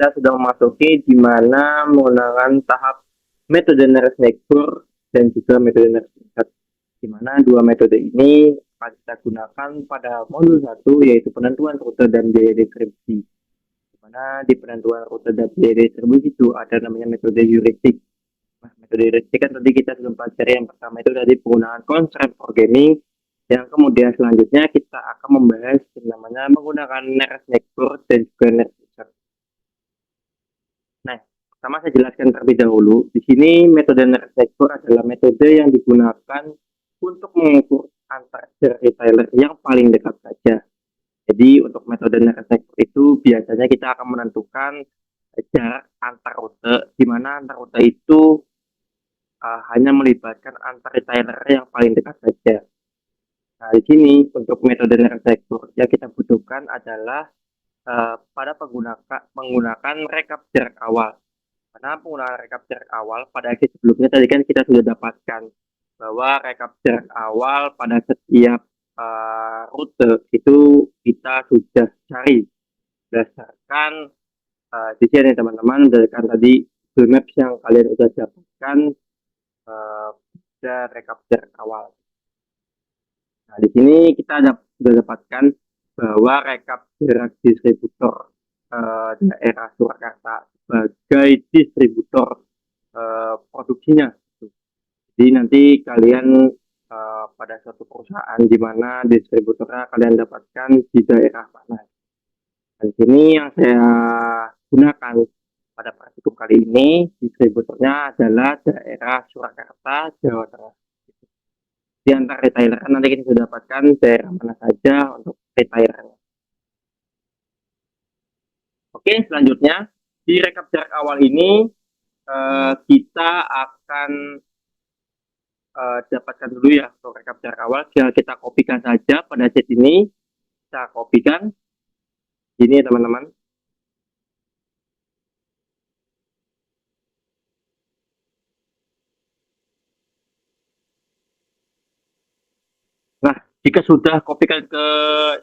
kita sudah memasuki di mana menggunakan tahap metode Nares-Nicoll dan juga metode Nares-Nicoll, di mana dua metode ini akan kita gunakan pada modul 1 yaitu penentuan rute dan biaya distribusi. Di mana di penentuan rute dan biaya distribusi itu ada namanya metode heuristik. Nah, metode heuristik kan tadi kita sudah pelajari, yang pertama itu dari penggunaan constraint programming, yang kemudian selanjutnya kita akan membahas yang namanya menggunakan Nares-Nicoll dan juga Nares-Nicoll. Nah, pertama saya jelaskan terlebih dahulu. Di sini metode Nares-Nicoll adalah metode yang digunakan untuk mengukur antar retailer yang paling dekat saja. Jadi untuk metode Nares-Nicoll itu biasanya kita akan menentukan jarak antar rute, di mana antar rute itu hanya melibatkan antar retailer yang paling dekat saja. Nah, di sini untuk metode Nares-Nicoll yang kita butuhkan adalah pada menggunakan rekap jarak awal. Karena penggunaan rekap jarak awal pada exit sebelumnya tadi kan kita sudah dapatkan bahwa rekap jarak awal pada setiap rute itu kita sudah cari berdasarkan di sini teman-teman, berdasarkan tadi Google Maps yang kalian sudah dapatkan dan rekap jarak awal. Nah, di sini kita sudah dapatkan bahwa rekap jarak distributor daerah Surakarta sebagai distributor produksinya. Jadi nanti kalian pada suatu perusahaan di mana distributornya kalian dapatkan di daerah mana. Dan sini yang saya gunakan pada praktikum kali ini, distributornya adalah daerah Surakarta, Jawa Tengah. Di antara retailer nanti kita sudah dapatkan daerah mana saja untuk retailernya. Oke, selanjutnya di rekap jarak awal ini kita akan dapatkan dulu ya untuk rekap jarak awal. Kita kopikan saja pada sheet ini, kita kopikan ini ya teman-teman. Nah, jika sudah kopikan ke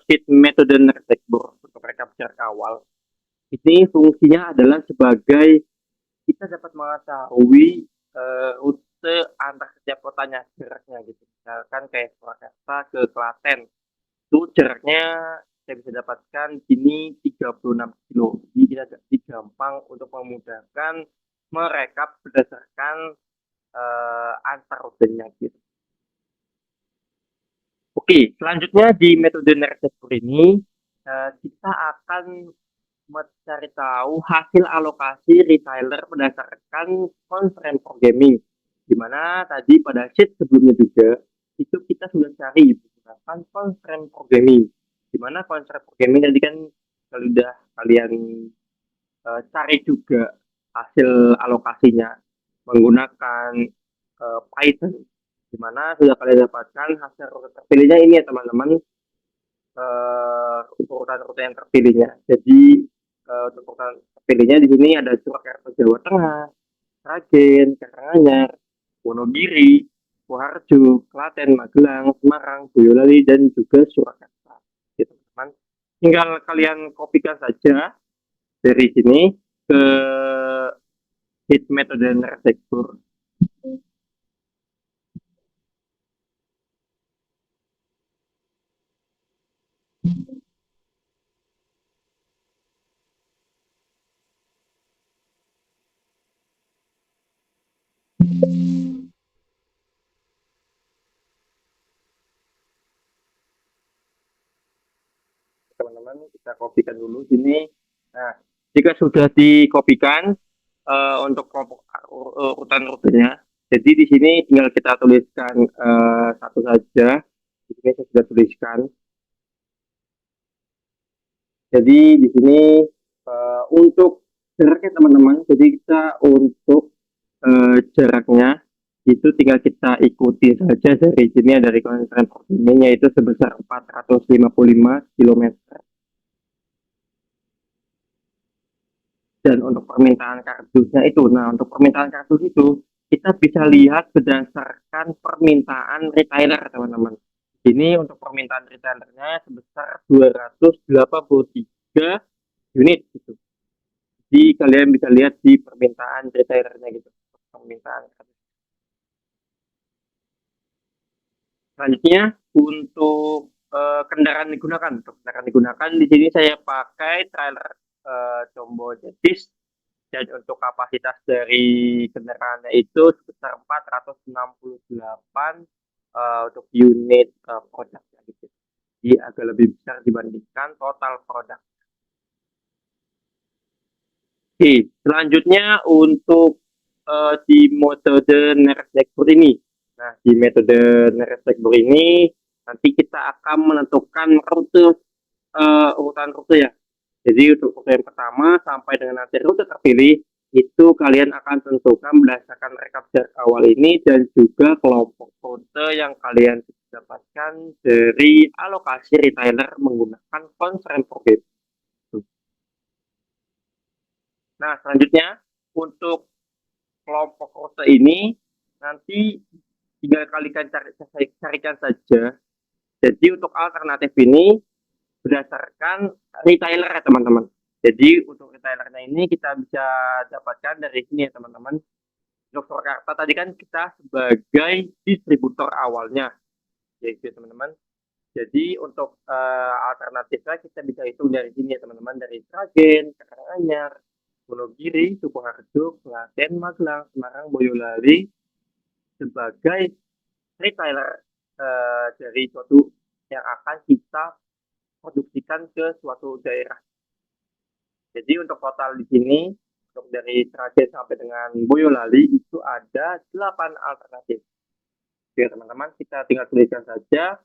sheet metode Nares-Nicoll untuk rekap jarak awal, ini fungsinya adalah sebagai kita dapat mengetahui rute antar setiap kotanya, jaraknya gitu. Misalkan kayak Surakarta ke Klaten, itu jaraknya saya bisa dapatkan ini 36 kilo. Jadi kita jadi gampang untuk memudahkan merekap berdasarkan antar rutenya gitu. Oke, selanjutnya di metode Nares-Nicoll ini kita akan mencari tahu hasil alokasi retailer berdasarkan constraint programming, di mana tadi pada sheet sebelumnya juga itu kita sudah cari menggunakan constraint programming, di mana constraint programming tadi kan sudah kalian cari juga hasil alokasinya menggunakan Python, di mana sudah kalian dapatkan hasil rute terpilihnya ini ya teman-teman, urutan rute yang terpilihnya. Jadi untuk urutan terpilihnya di sini ada Surakarta Jawa Tengah, Sragen, Karanganyar, Wonogiri, Wonoharjo, Klaten, Magelang, Semarang, Boyolali, dan juga Surakarta. Gitu, teman-teman. Tinggal kalian kopikan saja dari sini ke sheet metode Nares-Nicoll. Teman-teman, kita kopikan dulu sini. Nah, jika sudah dikopikan untuk kelompok urutan rutenya, jadi di sini tinggal kita tuliskan satu saja. Di sini saya sudah tuliskan. Jadi di sini untuk jaraknya teman-teman, jadi kita untuk jaraknya itu tinggal kita ikuti saja dari sini, dari constraint programming yaitu sebesar 455 km. Dan untuk permintaan kardusnya itu, nah untuk permintaan kardus itu kita bisa lihat berdasarkan permintaan retailer teman-teman. Ini untuk permintaan retailernya sebesar 283 unit gitu. Jadi kalian bisa lihat di permintaan retailernya gitu, permintaan. Selanjutnya untuk kendaraan digunakan di sini saya pakai trailer combo jetis, dan untuk kapasitas dari kendaraannya itu sebesar 468 untuk unit produknya gitu. Jadi agak lebih besar dibandingkan total produk. Oke, selanjutnya untuk di metode nearest neighbor ini. Nah, di metode nearest neighbor ini nanti kita akan menentukan urutan rute ya. Jadi untuk rute yang pertama sampai dengan nanti rute terpilih itu kalian akan tentukan berdasarkan rekap jarak awal ini dan juga kelompok rute yang kalian dapatkan dari alokasi retailer menggunakan constraint profit. Nah, selanjutnya untuk kelompok rute ini nanti tinggal kalian carikan saja. Jadi untuk alternatif ini berdasarkan retailer ya teman-teman. Jadi untuk retailernya ini kita bisa dapatkan dari sini ya teman-teman. Untuk Surakarta tadi kan kita sebagai distributor awalnya, yaitu teman-teman. Jadi untuk alternatifnya kita bisa hitung dari sini ya teman-teman, dari Sragen, Karanganyar, Wonogiri, Sukoharjo, Klaten, Magelang, Semarang, Boyolali sebagai retailer dari suatu yang akan kita produksikan ke suatu daerah. Jadi untuk total di sini untuk dari Sragen sampai dengan Boyolali itu ada 8 alternatif. Oke teman-teman, kita tinggal tuliskan saja.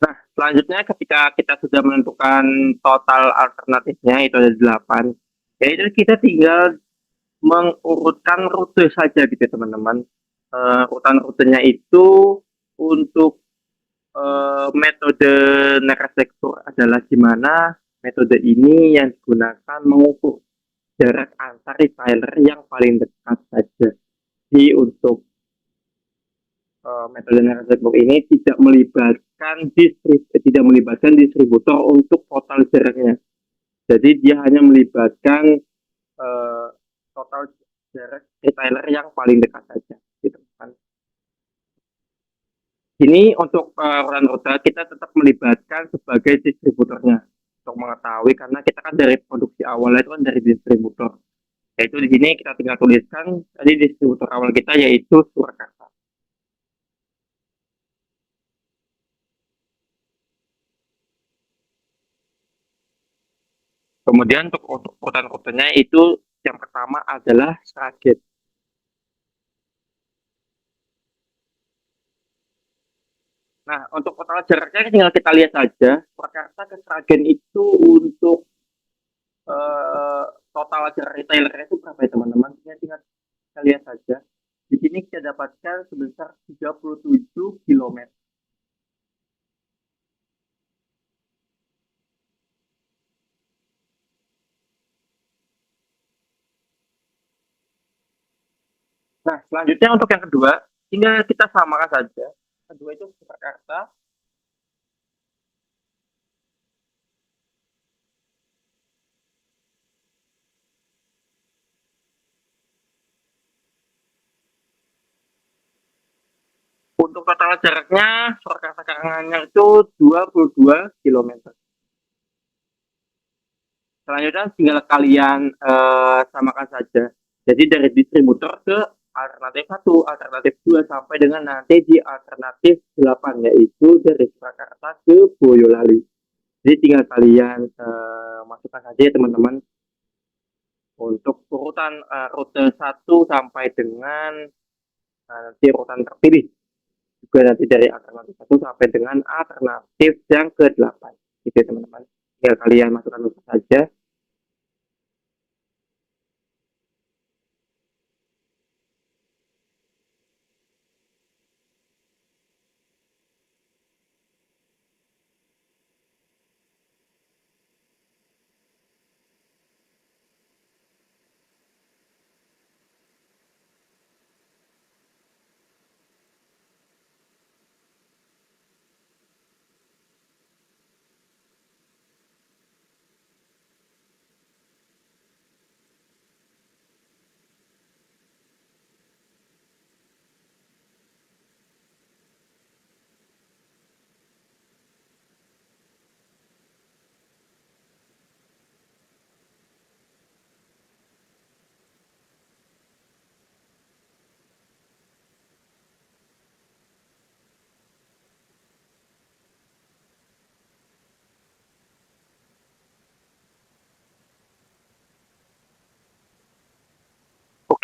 Nah, selanjutnya ketika kita sudah menentukan total alternatifnya itu ada 8, yaitu kita tinggal mengurutkan rute saja gitu teman-teman. Urutan rutenya itu untuk metode nearest sector adalah gimana metode ini yang digunakan mengukur jarak antar retailer yang paling dekat saja. Jadi untuk metode network ini tidak melibatkan distributor untuk total jaraknya. Jadi dia hanya melibatkan total jarak retailer yang paling dekat saja, gitu kan. Ini untuk rute kita tetap melibatkan sebagai distributornya untuk mengetahui karena kita kan dari produksi awalnya itu kan dari distributor. Yaitu di sini kita tinggal tuliskan tadi distributor awal kita yaitu Surakarta. Kemudian untuk urutan rutenya itu yang pertama adalah Sragen. Nah, untuk total jaraknya tinggal kita lihat saja. Jakarta ke Sragen itu untuk eh, total jarak retailernya itu berapa ya teman-teman? Tinggal kita lihat saja. Di sini kita dapatkan sebesar 37 km. Nah, selanjutnya untuk yang kedua, tinggal kita samakan saja. Kedua itu Jakarta. Untuk total jaraknya, Surakarta Karanganyar itu 22 km. Selanjutnya tinggal kalian samakan saja. Jadi dari distributor ke alternatif 1, alternatif 2 sampai dengan nanti di alternatif 8 yaitu dari Surakarta ke Boyolali. Jadi tinggal kalian masukkan saja ya teman-teman untuk urutan rute 1 sampai dengan nanti urutan terpilih juga nanti dari alternatif 1 sampai dengan alternatif yang ke-8. Gitu ya teman-teman. Tinggal kalian masukkan saja.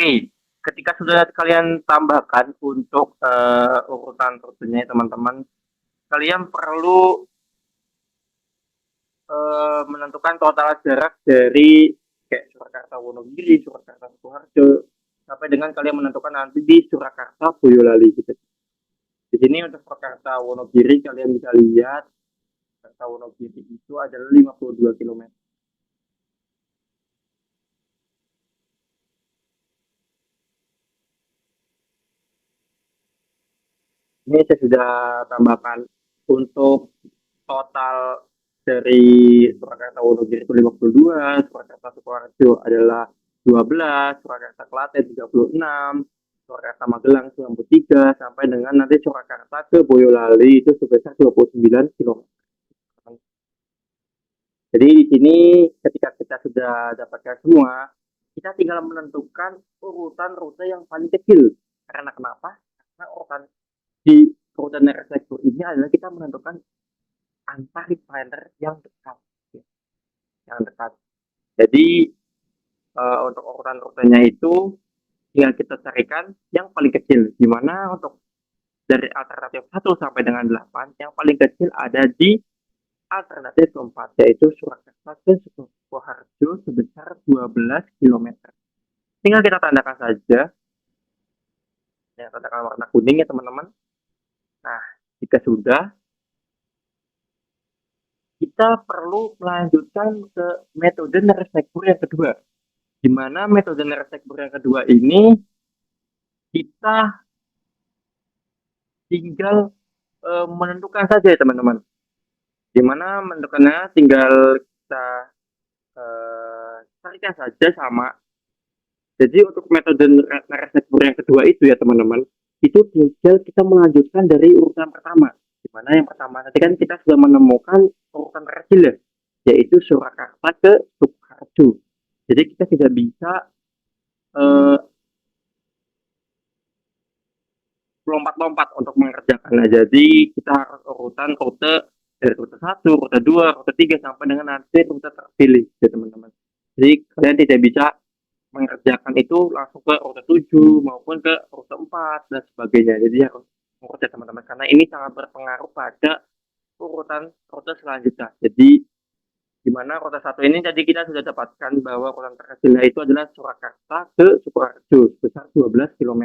Oke, ketika sudah kalian tambahkan untuk urutan rutenya teman-teman, kalian perlu menentukan total jarak dari kayak Surakarta Wonogiri, Surakarta Sukoharjo, sampai dengan kalian menentukan nanti di Surakarta Boyolali gitu. Di sini untuk Surakarta Wonogiri kalian bisa lihat Surakarta Wonogiri itu adalah 52 km. Ini saya sudah tambahkan untuk total dari Surakarta Wonogiri itu 52, Surakarta Sukoharjo adalah 12, Surakarta Klaten 36, Surakarta Magelang 93, sampai dengan nanti Surakarta ke Boyolali itu sebesar 29 km. Jadi di sini ketika kita sudah dapatkan semua, kita tinggal menentukan urutan rute yang paling kecil. Karena kenapa? Karena urutan di rute nearest sector ini adalah kita menentukan antar retailer yang dekat, yang dekat. Jadi untuk urutan rutenya itu tinggal kita carikan yang paling kecil. Dimana untuk dari alternatif 1 sampai dengan 8, yang paling kecil ada di alternatif keempat, yaitu Surakarta ke Sukoharjo sebesar 12 km. Tinggal kita tandakan saja, yang tandakan warna kuning ya teman-teman. Nah, jika sudah, kita perlu melanjutkan ke metode nearest neighbor yang kedua. Di mana metode nearest neighbor yang kedua ini kita tinggal menentukan saja ya teman-teman. Di mana menentukannya tinggal kita carikan saja sama. Jadi untuk metode nearest neighbor yang kedua itu ya teman-teman, itu tinggal kita melanjutkan dari urutan pertama. Di mana yang pertama tadi kan kita sudah menemukan urutan terkecil ya, yaitu Surakarta ke Sukoharjo. Jadi kita tidak bisa lompat-lompat untuk mengerjakannya. Jadi kita harus urutan rute dari rute 1, rute 2, rute 3 sampai dengan nanti rute terpilih ya teman-teman. Jadi kalian tidak bisa mengerjakan itu langsung ke rute 7 maupun ke rute 4 dan sebagainya. Jadi harus urut ya teman-teman, karena ini sangat berpengaruh pada urutan rute selanjutnya. Jadi di mana rute 1 ini tadi kita sudah dapatkan bahwa urutan terkecilnya itu adalah Surakarta ke Sukoharjo sebesar 12 km.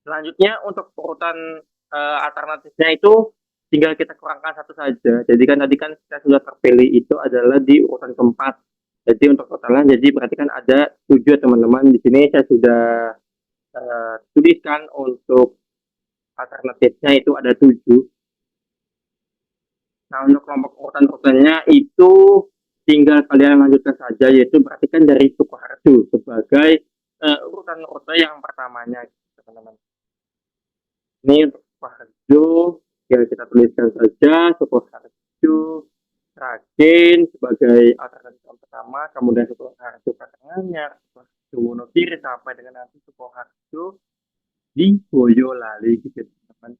Selanjutnya untuk urutan alternatifnya itu tinggal kita kurangkan satu saja. Jadi kan tadi kan kita sudah terpilih itu adalah di urutan keempat. Jadi untuk totalnya jadi berarti kan ada 7 teman-teman. Di sini saya sudah tuliskan untuk alternatifnya itu ada 7. Nah untuk kelompok urutan rutenya itu tinggal kalian lanjutkan saja, yaitu perhatikan dari Sukoharjo sebagai urutan rute yang pertamanya teman-teman. Ini untuk Sukoharjo tinggal kita tuliskan saja Sukoharjo Sragen sebagai alternatif yang pertama, kemudian Sukoharjo Karanganyar, Sukoharjo Wonogiri sampai dengan nanti Sukoharjo di Boyolali gitu teman-teman.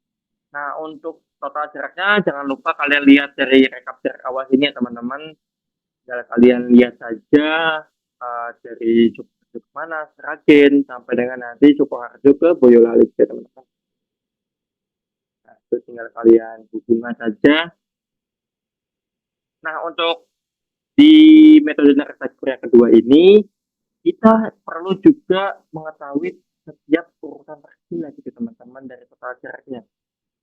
Nah untuk total jaraknya jangan lupa kalian lihat dari rekap jarak awal ini ya teman-teman. Kalian lihat saja dari Sukoharjo ke mana, Sragen sampai dengan nanti Sukoharjo ke Boyolali ya teman-teman. Nah itu tinggal kalian hubungan saja. Nah untuk di metode nearest neighbor yang kedua ini kita perlu juga mengetahui setiap urutan terkecil gitu teman-teman dari total jaraknya.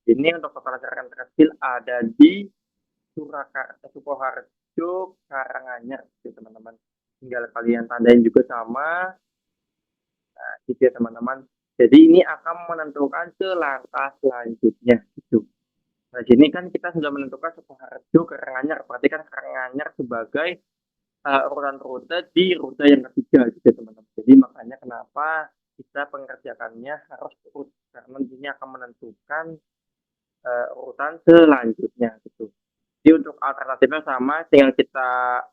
Ini untuk total jarak yang terkecil ada di Surakarta, Sukoharjo, Karanganyar gitu teman-teman. Tinggal kalian tandain juga sama. Nah, gitu ya teman-teman. Jadi ini akan menentukan ke langkah selanjutnya gitu. Nah, sini kan kita sudah menentukan Sukoharjo, Karanganyar. Berarti kan Karanganyar sebagai urutan rute di rute yang ketiga gitu teman-teman. Jadi makanya kenapa kita pengerjakannya harus urut, karena ini akan menentukan urutan selanjutnya gitu. Jadi untuk alternatifnya sama, tinggal kita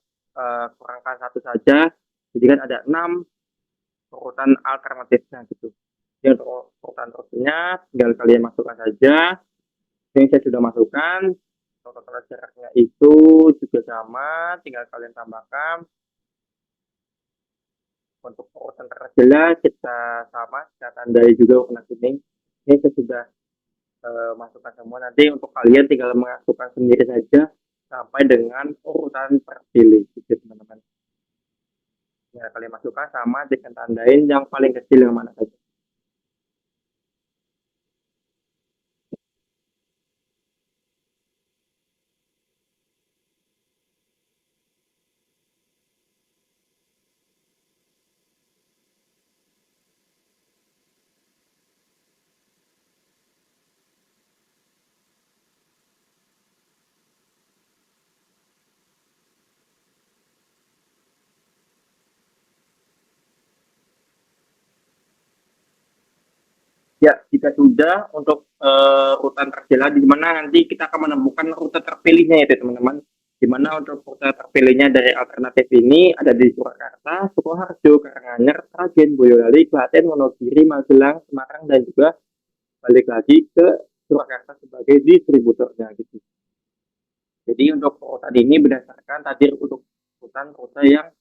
kurangkan satu saja. Jadi kan ada 6 urutan alternatifnya gitu. Jadi untuk urutan rutenya tinggal kalian masukkan saja. Ini saya sudah masukkan. Total jaraknya itu juga sama, tinggal kalian tambahkan. Untuk urutan terkecilnya kita sama, kita tandai juga warna kuning. Ini saya sudah masukkan semua. Nanti untuk kalian tinggal masukkan sendiri saja sampai dengan urutan terpilih, gitu teman-teman. Ya, kalian masukkan sama dengan tandain yang paling kecil yang mana saja. Ya, jika sudah untuk urutan terkecil, di mana nanti kita akan menemukan rute terpilihnya itu teman-teman. Di mana untuk rute terpilihnya dari alternatif ini ada di Surakarta, Sukoharjo, Karanganyar, Sragen, Boyolali, Klaten, Wonogiri, Magelang, Semarang, dan juga balik lagi ke Surakarta sebagai distributornya gitu. Jadi untuk urutan ini berdasarkan tadi untuk urutan rute yang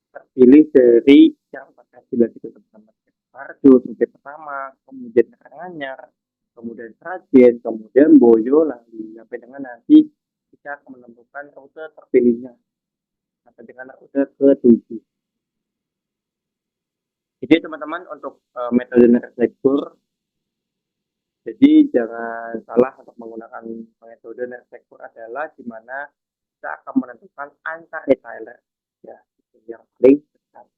terpilih dari yang 14 itu teman-teman. Harjo sebagai pertama, kemudian Karanganyar, kemudian Sragen, kemudian Boyolali, sampai dengan nanti kita akan menemukan rute terpilihnya sampai dengan rute ke-7. Jadi teman-teman untuk metode arsitektur, jadi jangan salah untuk menggunakan metode arsitektur adalah di mana kita akan menentukan antar retailer ya yang paling besar.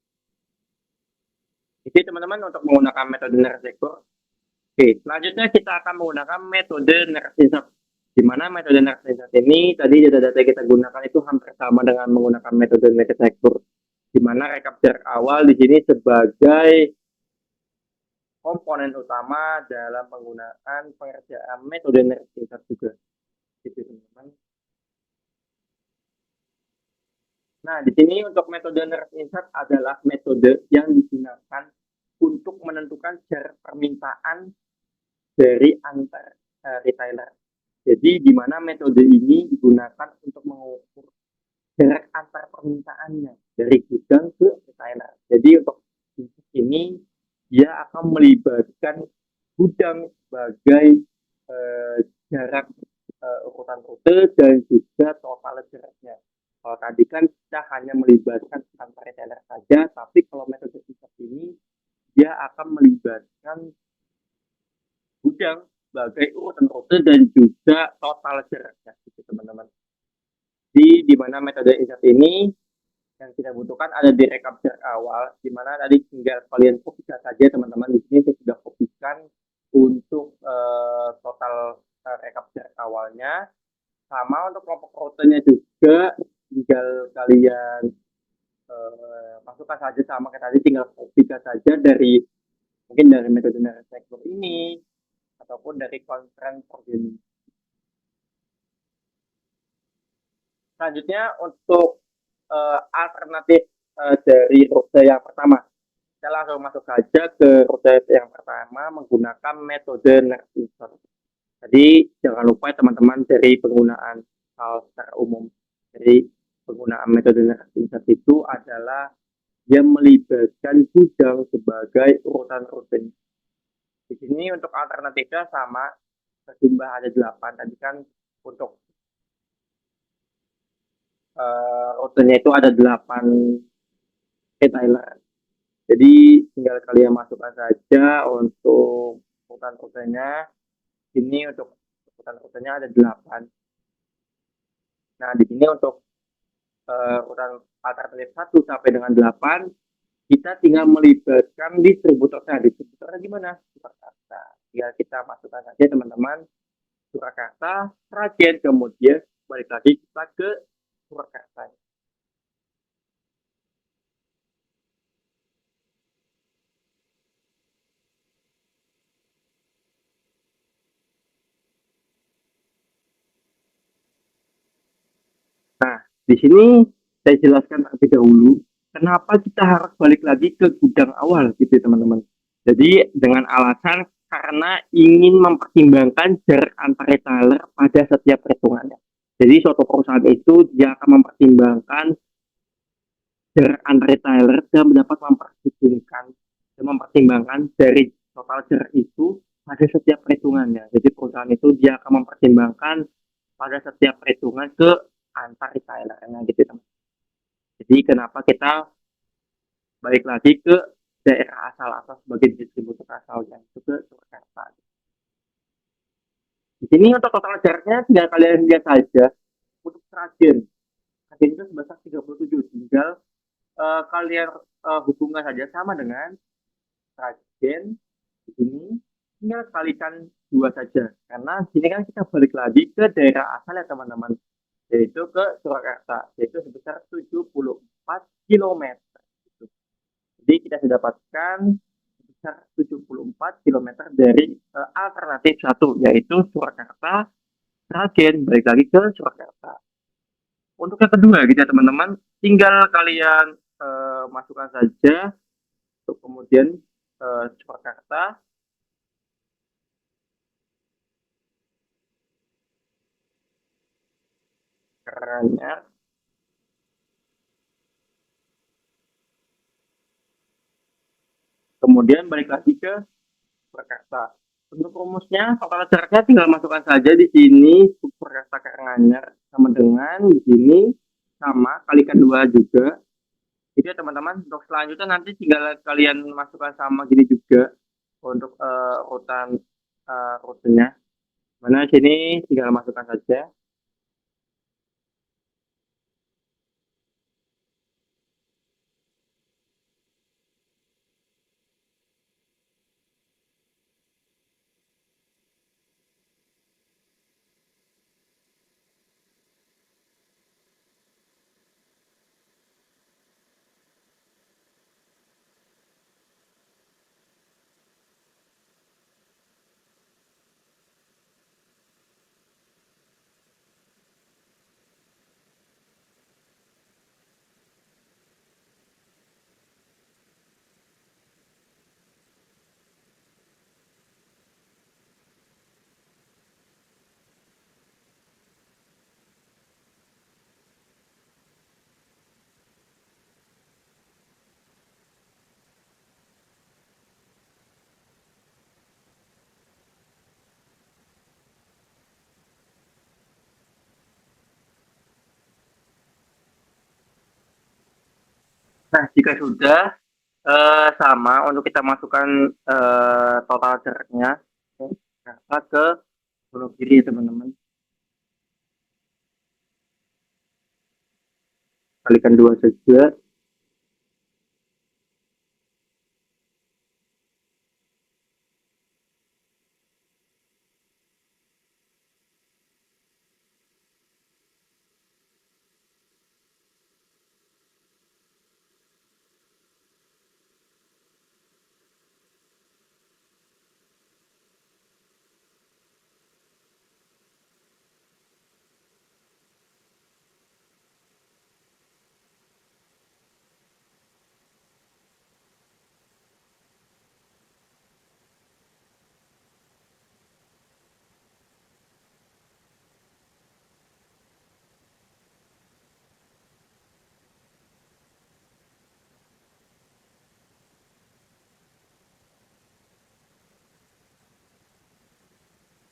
Jadi teman-teman untuk menggunakan metode arsitektur, oke, selanjutnya kita akan menggunakan metode Nersinsat. Di mana metode Nersinsat ini tadi data-data kita gunakan itu hampir sama dengan menggunakan metode arsitektur. Di mana rekap jarak awal di sini sebagai komponen utama dalam penggunaan pengerjaan metode Nersinsat juga. Gitu, teman-teman. Nah, di sini untuk metode Nersinsat adalah metode yang digunakan untuk menentukan jarak permintaan dari antar retailer. Jadi di mana metode ini digunakan untuk mengukur jarak antar permintaannya dari gudang ke retailer. Jadi untuk ini dia akan melibatkan gudang sebagai jarak urutan rute dan juga total jaraknya. Kalau tadi kan kita hanya melibatkan antar retailer saja, tapi kalau metode seperti ini dia akan melibatkan gudang sebagai urutan rute dan juga total jaraknya, gitu teman-teman. Di mana metode insert ini yang kita butuhkan ada di rekap jarak awal, di mana tadi tinggal kalian kopikan saja teman-teman. Di sini saya sudah kopikan untuk total rekap jarak awalnya, sama untuk kelompok rutenya juga tinggal kalian masukkan saja sama kayak tadi, tinggal kopikan saja dari mungkin dari metode arsitektur ini ataupun dari constraint programming. Selanjutnya untuk alternatif dari rute yang pertama, kita langsung masuk saja ke rute yang pertama menggunakan metode Nersinsat. Jadi jangan lupa teman-teman dari penggunaan hal secara umum. Jadi penggunaan metode Nersinsat itu adalah yang melibatkan gudang sebagai urutan rutenya. Di sini untuk alternatifnya sama, jumlah ada 8. Tadi kan untuk rutenya itu ada 8 retailer. Jadi tinggal kalian masukkan saja untuk urutan rutenya. Ini untuk urutan rutenya ada 8. Nah, di sini untuk urutan alternatif 1 sampai dengan 8, kita tinggal melibatkan distributornya. Distributornya gimana? Surakarta. Tinggal kita masukkan saja teman-teman, Surakarta, Sragen, kemudian balik lagi kita ke Surakarta. Nah, di sini saya jelaskan terlebih dahulu kenapa kita harus balik lagi ke gudang awal gitu teman-teman. Jadi dengan alasan karena ingin mempertimbangkan jarak antar retailer pada setiap perhitungannya. Jadi suatu perusahaan itu dia akan mempertimbangkan jarak antar retailer dan dapat mempertimbangkan dari total jarak itu pada setiap perhitungannya. Jadi perusahaan itu dia akan mempertimbangkan pada setiap perhitungan ke antar retailernya gitu teman. Jadi kenapa kita balik lagi ke daerah asal atau sebagai distributor asalnya itu ke Surakarta. Di sini untuk total jaraknya tinggal kalian lihat saja untuk Sragen. Sragen itu sebesar 37, tinggal kalian hubungkan saja sama dengan Sragen di sini, tinggal kalikan dua saja karena di sini kan kita balik lagi ke daerah asal ya teman-teman, yaitu ke Surakarta, yaitu sebesar 74 kilometer. Jadi kita sudah dapatkan sebesar 74 kilometer dari alternatif satu, yaitu Surakarta, Sragen, balik lagi ke Surakarta. Untuk yang kedua gitu ya teman-teman, tinggal kalian masukkan saja untuk kemudian Surakarta, Karanganyar, kemudian balik lagi ke Surakarta. Untuk rumusnya, total jaraknya tinggal masukkan saja di sini Surakarta Karanganyar sama dengan di sini sama kalikan dua juga. Jadi ya teman-teman, untuk selanjutnya nanti tinggal kalian masukkan sama gini juga untuk urutan rutenya. Mana sini tinggal masukkan saja. Nah, jika sudah sama untuk kita masukkan total jaraknya ke Wonogiri teman-teman. Kalikan dua saja.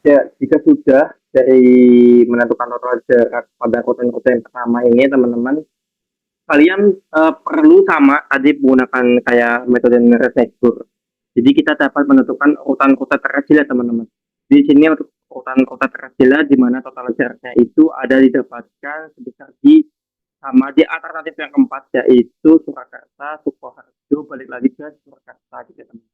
Ya, jika sudah dari menentukan total jarak pada rute-rute yang pertama ini, teman-teman, kalian perlu sama tadi menggunakan kayak metode Neurasecure. Jadi kita dapat menentukan urutan kota terkecil ya teman-teman. Di sini untuk urutan kota terkecil di mana total jaraknya itu ada didapatkan sebesar di sama di alternatif yang keempat, yaitu Surakarta, Sukoharjo, balik lagi ke Surakarta gitu teman.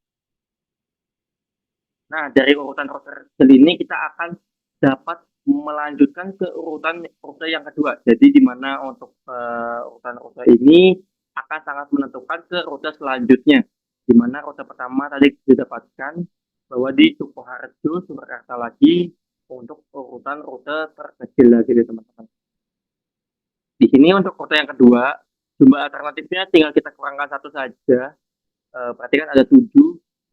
Nah, dari urutan rute ini kita akan dapat melanjutkan ke urutan rute yang kedua. Jadi di mana untuk urutan rute ini akan sangat menentukan ke rute selanjutnya. Di mana rute pertama tadi didapatkan bahwa di Sukoharjo, Surakarta lagi untuk urutan rute terkecil lagi teman-teman. Di sini untuk rute yang kedua, jumlah alternatifnya tinggal kita kurangkan satu saja. Berarti kan ada 7.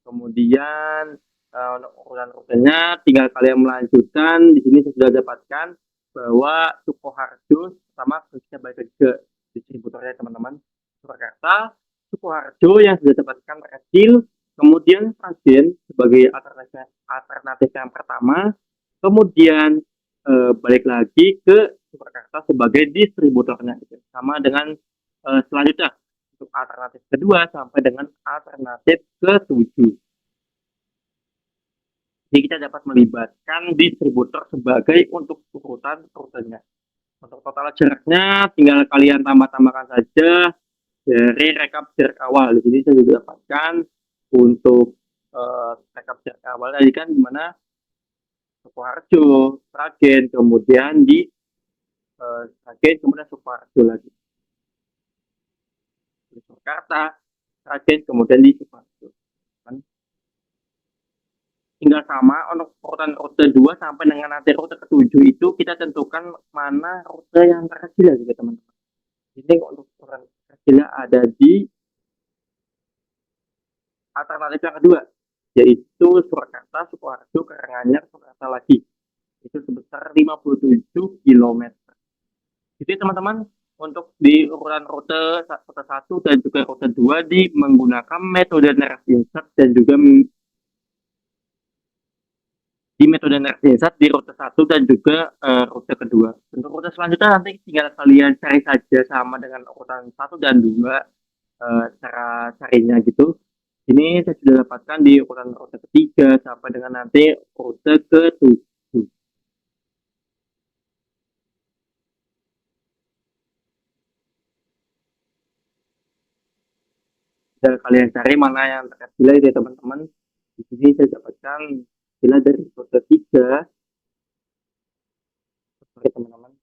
Kemudian untuk urutan rutenya tinggal kalian melanjutkan. Di sini saya sudah dapatkan bahwa Sukoharjo sama kita balik ke distributornya teman-teman. Surakarta, Sukoharjo yang sudah dapatkan kecil, kemudian Sragen sebagai alternatif yang pertama, kemudian balik lagi ke Surakarta sebagai distributornya, gitu. Sama dengan selanjutnya untuk alternatif kedua sampai dengan alternatif ke-7. Jadi kita dapat melibatkan distributor sebagai untuk urutan rutenya. Untuk total jaraknya tinggal kalian tambah-tambahkan saja dari rekap jarak awal. Di sini saya juga dapatkan untuk rekap jarak awal tadi kan dimana Sukoharjo, Sragen, kemudian di Sragen, kemudian Sukoharjo lagi. Di Surakarta, Sragen, kemudian di Sukoharjo. Tinggal sama untuk urutan rute 2 sampai dengan nanti rute ke-7 itu kita tentukan mana rute yang terkecil gitu teman-teman. Ini untuk urutan terkecilnya ada di alternatif yang kedua, yaitu Surakarta, Sukoharjo, Karanganyar, Surakarta lagi. Itu sebesar 57 km. Jadi teman-teman, untuk di urutan rute 1 dan juga rute 2 di menggunakan metode Nearest Insert dan juga di metode Nearest Insert di rute 1 dan juga rute kedua. Untuk rute selanjutnya nanti tinggal kalian cari saja sama dengan urutan 1 dan 2 cara carinya gitu. Ini saya sudah dapatkan di urutan rute ketiga sampai dengan nanti rute ke-7. Dan kalian cari mana yang terkecil ya teman-teman. Di sini saya dapatkan bila dari rute 3. Oke teman-teman.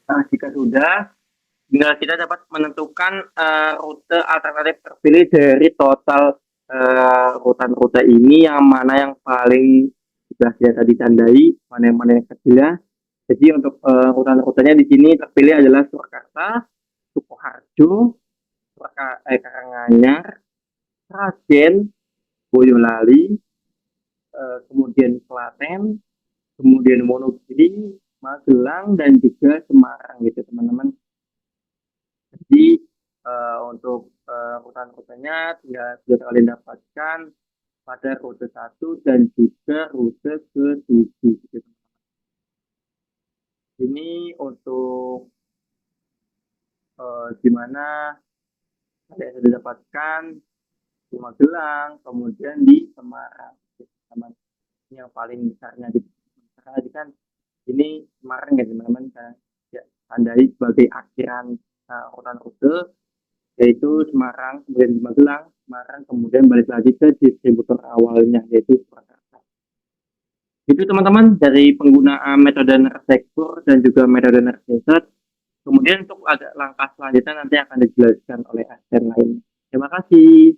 Nah, jika sudah, tinggal kita dapat menentukan rute alternatif terpilih dari total rutan rute ini yang mana yang paling sudah kita tadi tandai, mana yang kecilnya. Jadi untuk rutan rutenya di sini terpilih adalah Surakarta, Sukoharjo, Karanganyar, Sragen, Boyolali, kemudian Klaten, kemudian Wonogiri, Magelang, dan juga Semarang gitu teman-teman. Jadi untuk rutan-rutenya tinggal sudah kalian dapatkan pada rute 1 dan juga rute ke-7 gitu. Ini untuk di mana kalian sudah dapatkan di Magelang, kemudian di Semarang. Teman-teman, ini yang paling besarnya di karena tadi kan ini Semarang ya teman-teman, ya tandai sebagai akhiran rutan rute yaitu Semarang, kemudian di Magelang, Semarang, kemudian balik lagi ke distributor awalnya yaitu Surakarta. Itu teman-teman dari penggunaan metode Nearest Sector dan juga metode Nearest Insert. Kemudian untuk ada langkah selanjutnya nanti akan dijelaskan oleh asisten lain. Terima kasih.